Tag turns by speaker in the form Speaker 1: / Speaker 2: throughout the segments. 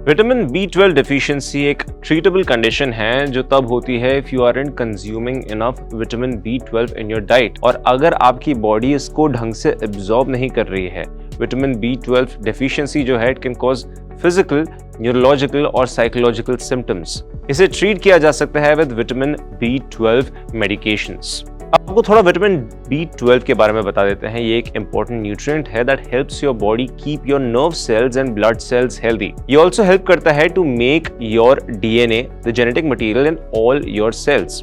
Speaker 1: Vitamin B12 deficiency एक treatable condition है जो तब होती है if you aren't consuming enough vitamin B12 in your diet, और अगर आपकी बॉडी इसको ढंग से एब्जॉर्ब नहीं कर रही है। विटामिन B12 डिफिशियंसी जो है it can cause physical, neurological और साइकोलॉजिकल सिम्टम्स। इसे ट्रीट किया जा सकता है विद विटामिन B12 मेडिकेशंस। अब आपको थोड़ा विटामिन B12 के बारे में बता देते हैं। ये एक इंपॉर्टेंट न्यूट्रिएंट है that helps your body keep your nerve cells and blood cells healthy. ये ऑल्सो हेल्प करता है to make your DNA, the genetic material in all your cells.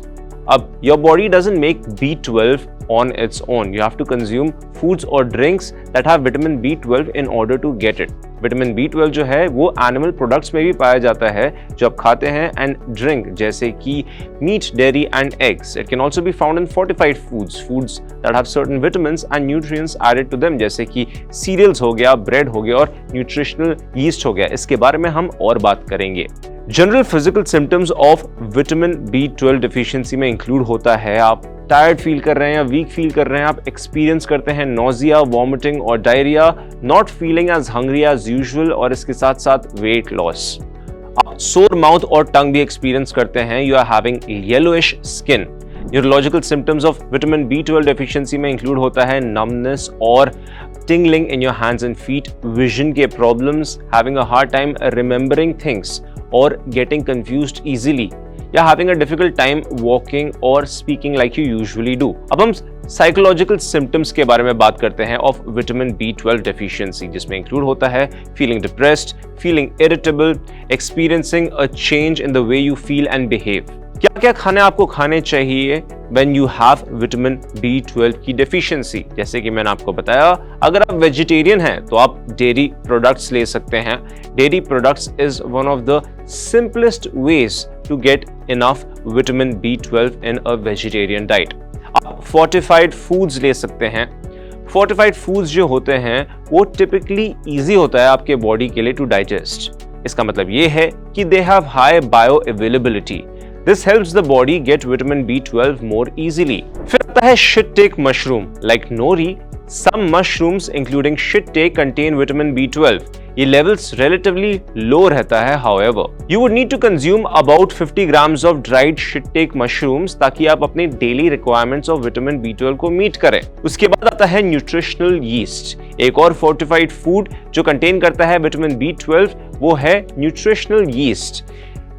Speaker 1: अब your body doesn't make B12 on its own. You have to consume foods or drinks that have vitamin B12 in order to get it. Vitamin B12 जो है वो animal products में भी पाया जाता है जो आप खाते हैं एंड ड्रिंक, जैसे कि meat, dairy and eggs. It can also be found in fortified foods that have certain vitamins and nutrients added to them, जैसे कि सीरियल्स हो गया, ब्रेड हो गया और न्यूट्रिशनल यीस्ट हो गया। इसके बारे में हम और बात करेंगे। General physical symptoms of vitamin B12 deficiency में इंक्लूड होता है आप टायर्ड फील कर रहे हैं या वीक फील कर रहे हैं, आप एक्सपीरियंस करते हैं नोजिया, वॉमिटिंग और diarrhoea, not feeling as hungry as usual, और इसके साथ साथ वेट लॉस। आप सोर माउथ और टंग भी एक्सपीरियंस करते हैं। You are having yellowish skin. Neurological symptoms of vitamin B12 deficiency में इंक्लूड होता है नमनेस और tingling in your hands and feet, vision के problems, having a hard time remembering things और गेटिंग कंफ्यूज्ड इजीली, या having a difficult time walking or speaking like you usually do। अब हम psychological symptoms के बारे में बात करते हैं ऑफ विटामिन B12 डेफिशिएंसी, जिसमें इंक्लूड होता है feeling depressed, feeling irritable, experiencing a change in the way you feel and behave. क्या क्या खाने आपको खाने चाहिए when you have vitamin B12 की डेफिशिएंसी? जैसे कि मैंने आपको बताया, अगर आप वेजिटेरियन हैं तो आप डेयरी प्रोडक्ट्स ले सकते हैं। Dairy products is one of the simplest ways to get enough vitamin B12 in a vegetarian diet. आप फोर्टिफाइड फूड्स ले सकते हैं। फोर्टिफाइड फूड्स जो होते हैं वो टिपिकली इजी होता है आपके बॉडी के लिए टू डाइजेस्ट। इसका मतलब ये है कि they have high bio availability. This helps the body get vitamin B12 more easily. फिर आता है shiitake mushroom, like nori. Some mushrooms, including shiitake, contain vitamin B12. ये levels relatively low रहता है. However, you would need to consume about 50 grams of dried shiitake mushrooms ताकि आप अपने daily requirements of vitamin B12 को meet करें. उसके बाद आता है nutritional yeast, एक और fortified food जो contain करता है vitamin B12, वो है nutritional yeast.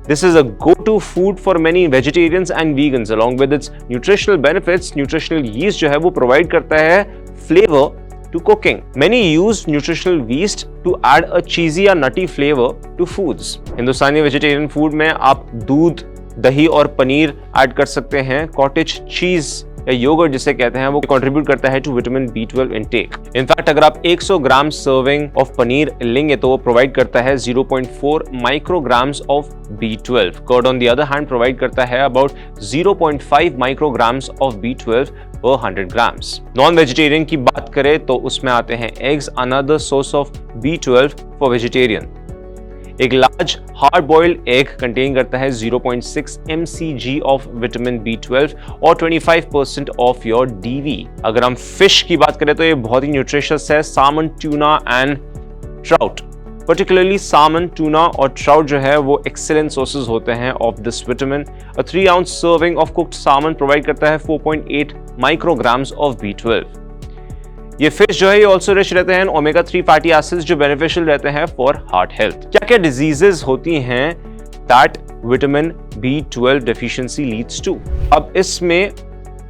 Speaker 1: This is a go-to food for many vegetarians and vegans. Along with its nutritional benefits, nutritional yeast जो है वो provide करता है flavor to cooking. Many use nutritional yeast to add a cheesy or nutty flavor to foods. Hindustani vegetarian food में आप दूध, दही और पनीर ऐड कर सकते हैं। कॉटेज चीज या योगर्ट जिसे कहते हैं वो कंट्रीब्यूट करता है to vitamin B12 intake. In fact अगर आप 100 ग्राम सर्विंग ऑफ पनीर लेंगे तो वो प्रोवाइड करता है 0.4 micrograms of B12। Curd on the other hand provide करता है about 0.5 micrograms of B12 per 100 grams. Non vegetarian की बात करें तो उसमें आते हैं eggs, another source of B12 for vegetarian. एक large hard boiled egg contain करता है 0.6 mcg ऑफ विटामिन B12 और 25% ऑफ योर DV। अगर हम फिश की बात करें तो ये बहुत ही न्यूट्रिशियस है। Salmon, tuna and trout, particularly salmon, tuna और ट्राउट जो है वो एक्सेलेंट सोर्सेज होते हैं of this vitamin. A 3 ounce serving of cooked salmon provide करता है 4.8 माइक्रोग्राम्स ऑफ B12। ये फिश जो है ये ऑल्सो रिच रहते हैं ओमेगा 3 फैटी एसिड्स जो बेनिफिशियल रहते हैं फॉर हार्ट हेल्थ। क्या क्या डिजीजेस होती हैं that vitamin B12 deficiency leads to? अब इसमें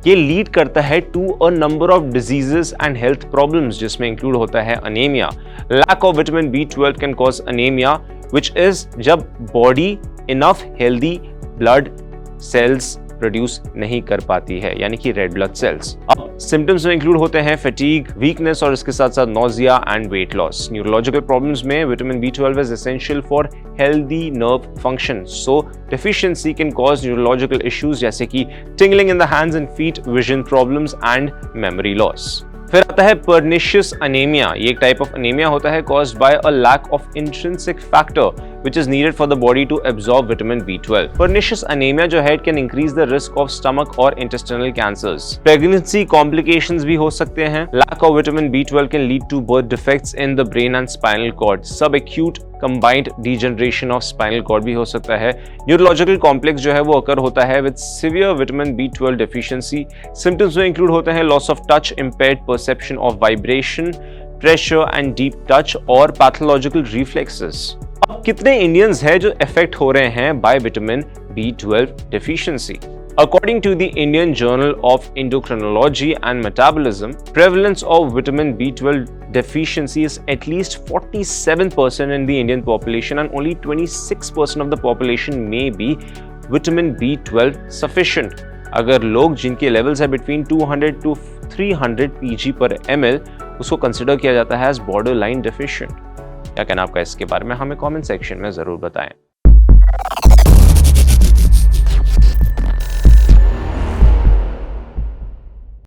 Speaker 1: ये लीड करता है to a number of diseases and health problems, जिसमें इंक्लूड होता है anaemia. Lack of vitamin B12 can cause anaemia, which is जब body enough healthy blood cells produce नहीं कर पाती है, यानी कि रेड ब्लड सेल्स। अब सिम्टम्स में इंक्लूड होते हैं फैटीग, वीकनेस और इसके साथ साथ nausea and weight loss. Neurological problems में vitamin B12 is essential for healthy nerve function, so deficiency can cause neurological issues जैसे कि tingling in the hands and feet, vision problems and memory loss. फिर आता है pernicious anaemia. ये एक type of anaemia होता है caused by a lack of intrinsic factor which is needed for the body to absorb vitamin B12. Pernicious anemia जो है, it can increase the risk of stomach or intestinal cancers. Pregnancy complications भी हो सकते हैं. Lack of vitamin B12 can lead to birth defects in the brain and spinal cord. Subacute combined degeneration of spinal cord भी हो सकता है. Neurological complex जो है वो occur होता है with severe vitamin B12 deficiency. Symptoms में include होते हैं loss of touch, impaired perception of vibration, pressure and deep touch और pathological reflexes. अब कितने इंडियंस हैं जो अफेक्ट हो रहे हैं by vitamin B12 deficiency? According to the Indian Journal of Endocrinology and Metabolism, prevalence of vitamin B12 deficiency is at least 47% in the Indian population and only 26% of the population may be vitamin B12 sufficient. अगर लोग जिनके levels है between 200 to 300 pg per ml, उसको consider किया जाता है as border line deficient. क्या कहना आपका इसके बारे में, हमें कमेंट सेक्शन में जरूर बताएं।